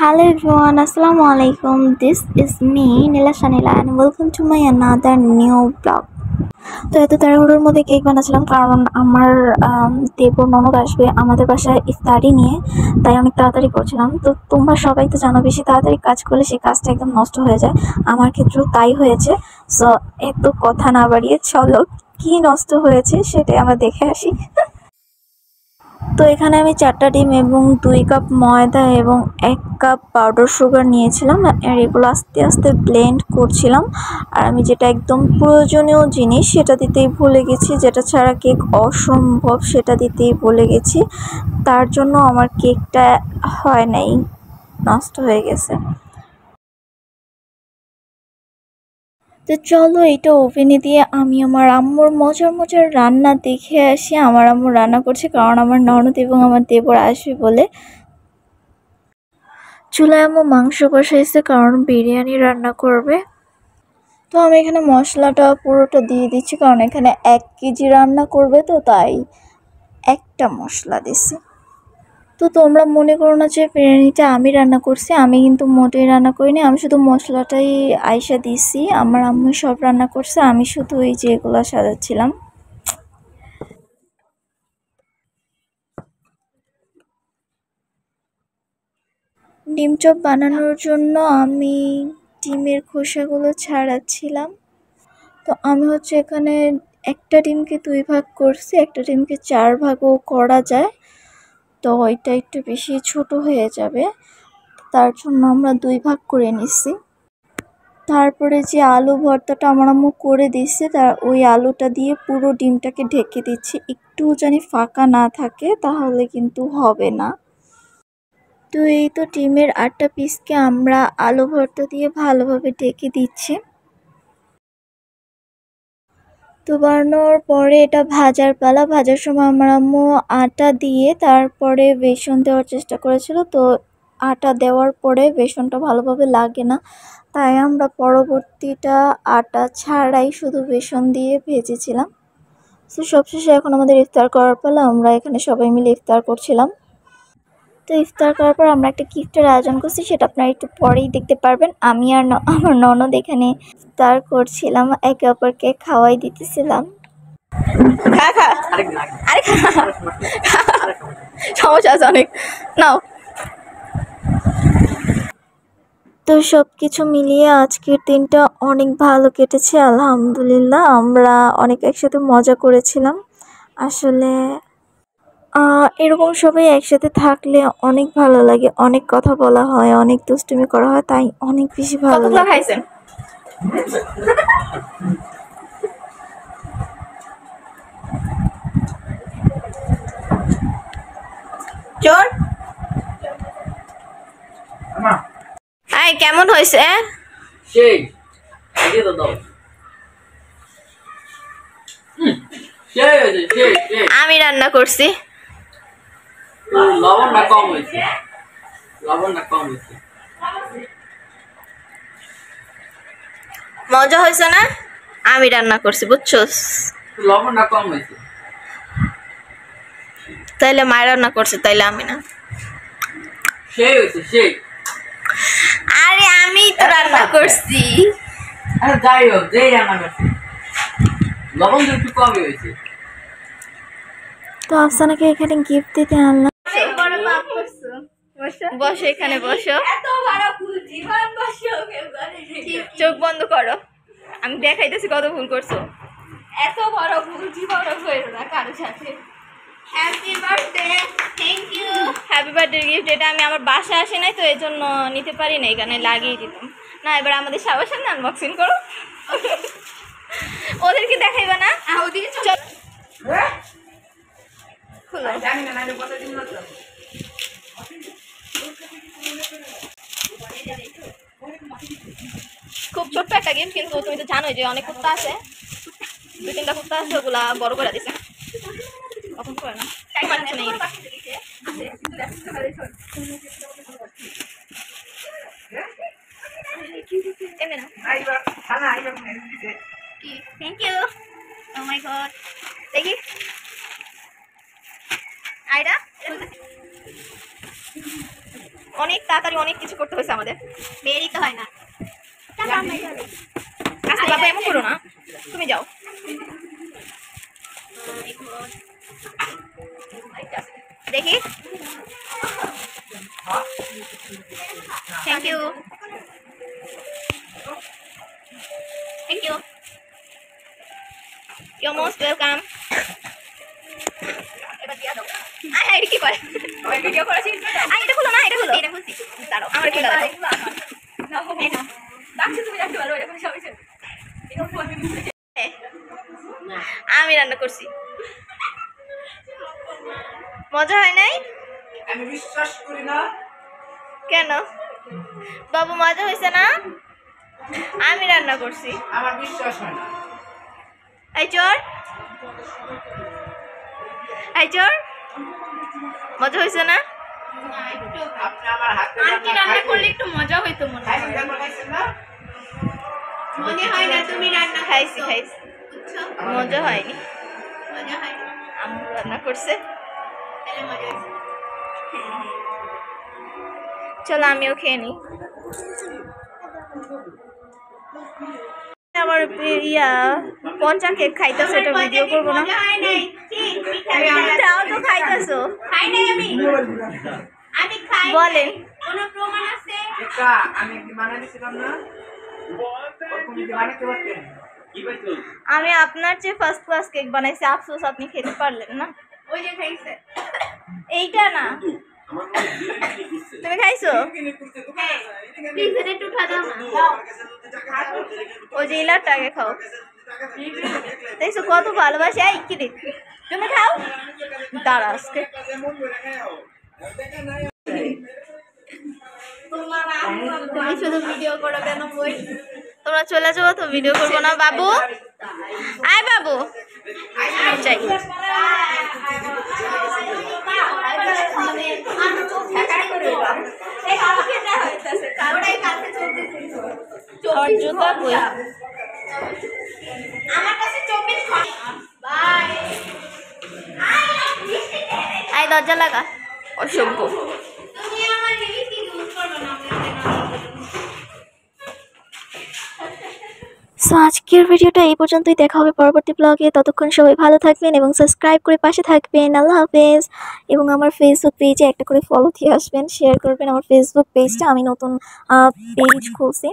Hello everyone, Assalamu alaikum. This is me, Nila Shanila, and welcome to my another new vlog. তো এত তাড়াহুড়োর মধ্যে cake বানাচ্ছিলাম কারণ আমার দেবর ননদ আসবে আমাদের বাসায় ইফতারি নিয়ে, তাই অনেক তাড়াতাড়ি করছিলাম। তো তোমরা সবাই তো জানো বেশি তাড়াতাড়ি কাজ করলে সেই কাজটা একদম নষ্ট হয়ে যায়, আমার ক্ষেত্রেও তাই হয়েছে। সো এত কথা না বাড়িয়ে চলো কি নষ্ট হয়েছে সেটাই আমরা দেখে আসি। তো এখানে আমি 4টা ডিম এবং 2 কাপ ময়দা এবং 1 কাপ পাউডার সুগার নিয়েছিলাম, আর এগুলো আস্তে আস্তে ব্লেন্ড করছিলাম। আর আমি যেটা একদম প্রয়োজনীয় জিনিস সেটা দিতেই ভুলে গেছি, যেটা ছাড়া কেক অসম্ভব সেটা দিতেই ভুলে গেছি, তার জন্য আমার কেকটা হয় নাই, নষ্ট হয়ে গেছে। তো চলো এটা ওভেনে দিয়ে আমি আমার আম্মুর মজার মজার রান্না দেখে আসি। আমার আম্মু রান্না করছে কারণ আমার ননদ এবং আমার দেবর আসবে বলে। চুলায় আম্মু মাংস বসাইছে কারণ বিরিয়ানি রান্না করবে। তো আমি এখানে মশলাটা পুরোটা দিয়ে দিচ্ছি কারণ এখানে 1 কেজি রান্না করবে, তো তাই একটা মশলা দিছি। তো তোমরা মনে করো না যে বিরিয়ানিটা আমি রান্না করছি, আমি কিন্তু মোটেই রান্না করিনি, আমি শুধু মশলাটাই আইসা দিছি। আমার আম্মু সব রান্না করছে, আমি শুধু এই যে এগুলো সাজাচ্ছিলাম। ডিম চপ বানানোর জন্য আমি ডিমের খোসাগুলো ছাড়াচ্ছিলাম। তো আমি হচ্ছে এখানে একটা ডিমকে 2 ভাগ করছি, একটা ডিমকে 4 ভাগও করা যায়, তো ওইটা একটু বেশি ছোট হয়ে যাবে, তার জন্য আমরা 2 ভাগ করে নিচ্ছি। তারপরে যে আলু ভর্তাটা আমার আম্মু করে দিচ্ছে, তার ওই আলুটা দিয়ে পুরো ডিমটাকে ঢেকে দিচ্ছি, একটু জানি ফাঁকা না থাকে তাহলে কিন্তু হবে না। তো এই তো ডিমের 8টা পিসকে আমরা আলু ভর্তা দিয়ে ভালোভাবে ঢেকে দিচ্ছি। তো বানানোর পরে এটা ভাজার পালা। ভাজার সময় আমার আম্মু আটা দিয়ে তারপরে বেসন দেওয়ার চেষ্টা করেছিল, তো আটা দেওয়ার পরে বেসনটা ভালোভাবে লাগে না, তাই আমরা পরবর্তীটা আটা ছাড়াই শুধু বেসন দিয়ে ভেজেছিলাম। তো সবশেষে এখন আমাদের ইফতার করার পালা, আমরা এখানে সবাই মিলে ইফতার করছিলাম। তো ইফতার করার পর আমরা একটা গিফটের আয়োজন করছি, সেটা আপনারা একটু পরেই দেখতে পারবেন। আমি আর আমার ননদ এখানে ইফতার করছিলাম, একে অপরকে খাওয়াই দিতেছিলাম। সমস্যা আছে অনেক, নাও। তো সব কিছু মিলিয়ে আজকের দিনটা অনেক ভালো কেটেছে আলহামদুলিল্লাহ। আমরা অনেক একসাথে মজা করেছিলাম। আসলে এরকম সবাই একসাথে থাকলে অনেক ভালো লাগে, অনেক কথা বলা হয়, অনেক দুষ্টুমি করা হয়, তাই অনেক বেশি ভালো লাগে। চোর আয় কেমন হয়েছে? সেই আগে তো দাও। সেই হয়েছে, সেই সেই আমি রান্না করছি। লবণ না কম হয়েছে, লবণ না কম হয়েছে। মজা হয়েছে না? আমি রান্না করছি বুঝছস। লবণ না কম হয়েছে। তাইলে মা রান্না করছে, তাইলে আমি না। সেই হয়েছে, সেই। আরে আমি তো রান্না করছি। আরে যাই হোক, যেই রান্না করছে লবণ তো একটু কমই হয়েছে। তো আফসানাকে এখানে গিফট দিতে আনলাম। বসো এখানে বসো, চোখ বন্ধ করো, আমি দেখাইতেছি কত ভুল করছো। এত বড় ভুল জীবনে হয়েছে না কারোর সাথে। Happy birthday, thank you. Happy birthday gift এটা আমি আমার বাসায় আসে নাই, তো এই জন্য নিতে পারি না, এখানে লাগিয়ে দিতাম না। এবার আমাদের সবার সামনে আনবক্সিং করো, ওদেরকে দেখাইবা না। ওদিকে চল, খুব ছোট্ট একটা গেম, কিন্তু তুমি তো জানোই যে অনেক কুত্তা আছে, 2-3টা কুত্তা আছে, ওগুলা বড় করে দিছে। কখন করে না কিছু নেই। Thank you. Oh my god, দেখি আইরা অনেক অনেক তাড়াতাড়ি অনেক কিছু করতে হয়েছে আমাদের। দেরি তো হয় না। আচ্ছা বাবা এমন করো না, তুমি যাও। দেখি, thank you, thank you, you most welcome. এবার দিয়া দাও। এটা কি করে? ওই ভিডিও করেছি। এটা খুলো না, এটা খুলো। এটা খুলছি। দাঁড়াও, আমার খুলে দাও। না, বাক্স তুমি রাখতে পারো, এটা কোনো সমস্যা নেই। আমি রান্না করছি। মজা হয় নাই? আমি বিশ্বাস করি না। কেন বাবু, মজা হয়েছে না? আমি রান্না করছি। আমার বিশ্বাস হয় না। এই চোর, এই চোর, মজা হয়েছে না? আপনি আমার হাতে রান্না করলে একটু মজা হইতো মনে হয়। না? মনে হয় না তুমি রান্না খাইছি খাইছি, মজা হয়নি। মজা হয় না, আম্মু রান্না করছে। তাহলে মজা হয়েছে। চলো আমিও খেয়ে নিই। আমার পঞ্চা কেক খাইতেছে, এটা ভিডিও করবো না। মজা হয় নাই, ঠিক তাও তো খাইতেছো। খাই নাই আমি। আমি খাই নাই। বলেন। কোনো প্রমাণ আছে? এটা আমি কি বানাইছিলাম না? ওরকম কি বানাইতে পারতেন? আমি আপনার চেয়ে ফার্স্ট ক্লাস কেক বানাইছি, আফসোস আপনি খেতে পারলেন না। ওই যে খাইছে। এইটা না, তুমি খাইছো? হ্যাঁ, প্লিজ একটু উঠা দাও না। দাও। ওই যে ইলারটা আগে খাও। দেখছো কত ভালোবাসে। এই কি রে, তুমি খাও। দাঁড়া আজকে তুমি শুধু ভিডিও করো কেন? বই তোমরা চলে যাবো তো, ভিডিও করবো না। বাবু, আয় বাবু, চাই। জুতা বই আমার কাছে 24 ঘন্টা। বাই। আয়, দরজা লাগা, অসভ্য। তুমি আমার লিপস্টিক ইউজ করবে না। সো আজকের ভিডিওটা এই পর্যন্তই। দেখা হবে পরবর্তী ব্লগে। ততক্ষণ সবাই ভালো থাকবেন এবং সাবস্ক্রাইব করে পাশে থাকবেন। আল্লাহ হাফেজ। এবং আমার ফেসবুক পেজে একটা করে ফলো দিয়ে আসবেন, শেয়ার করবেন আমার ফেসবুক পেজটা। আমি নতুন পেজ খুলছি।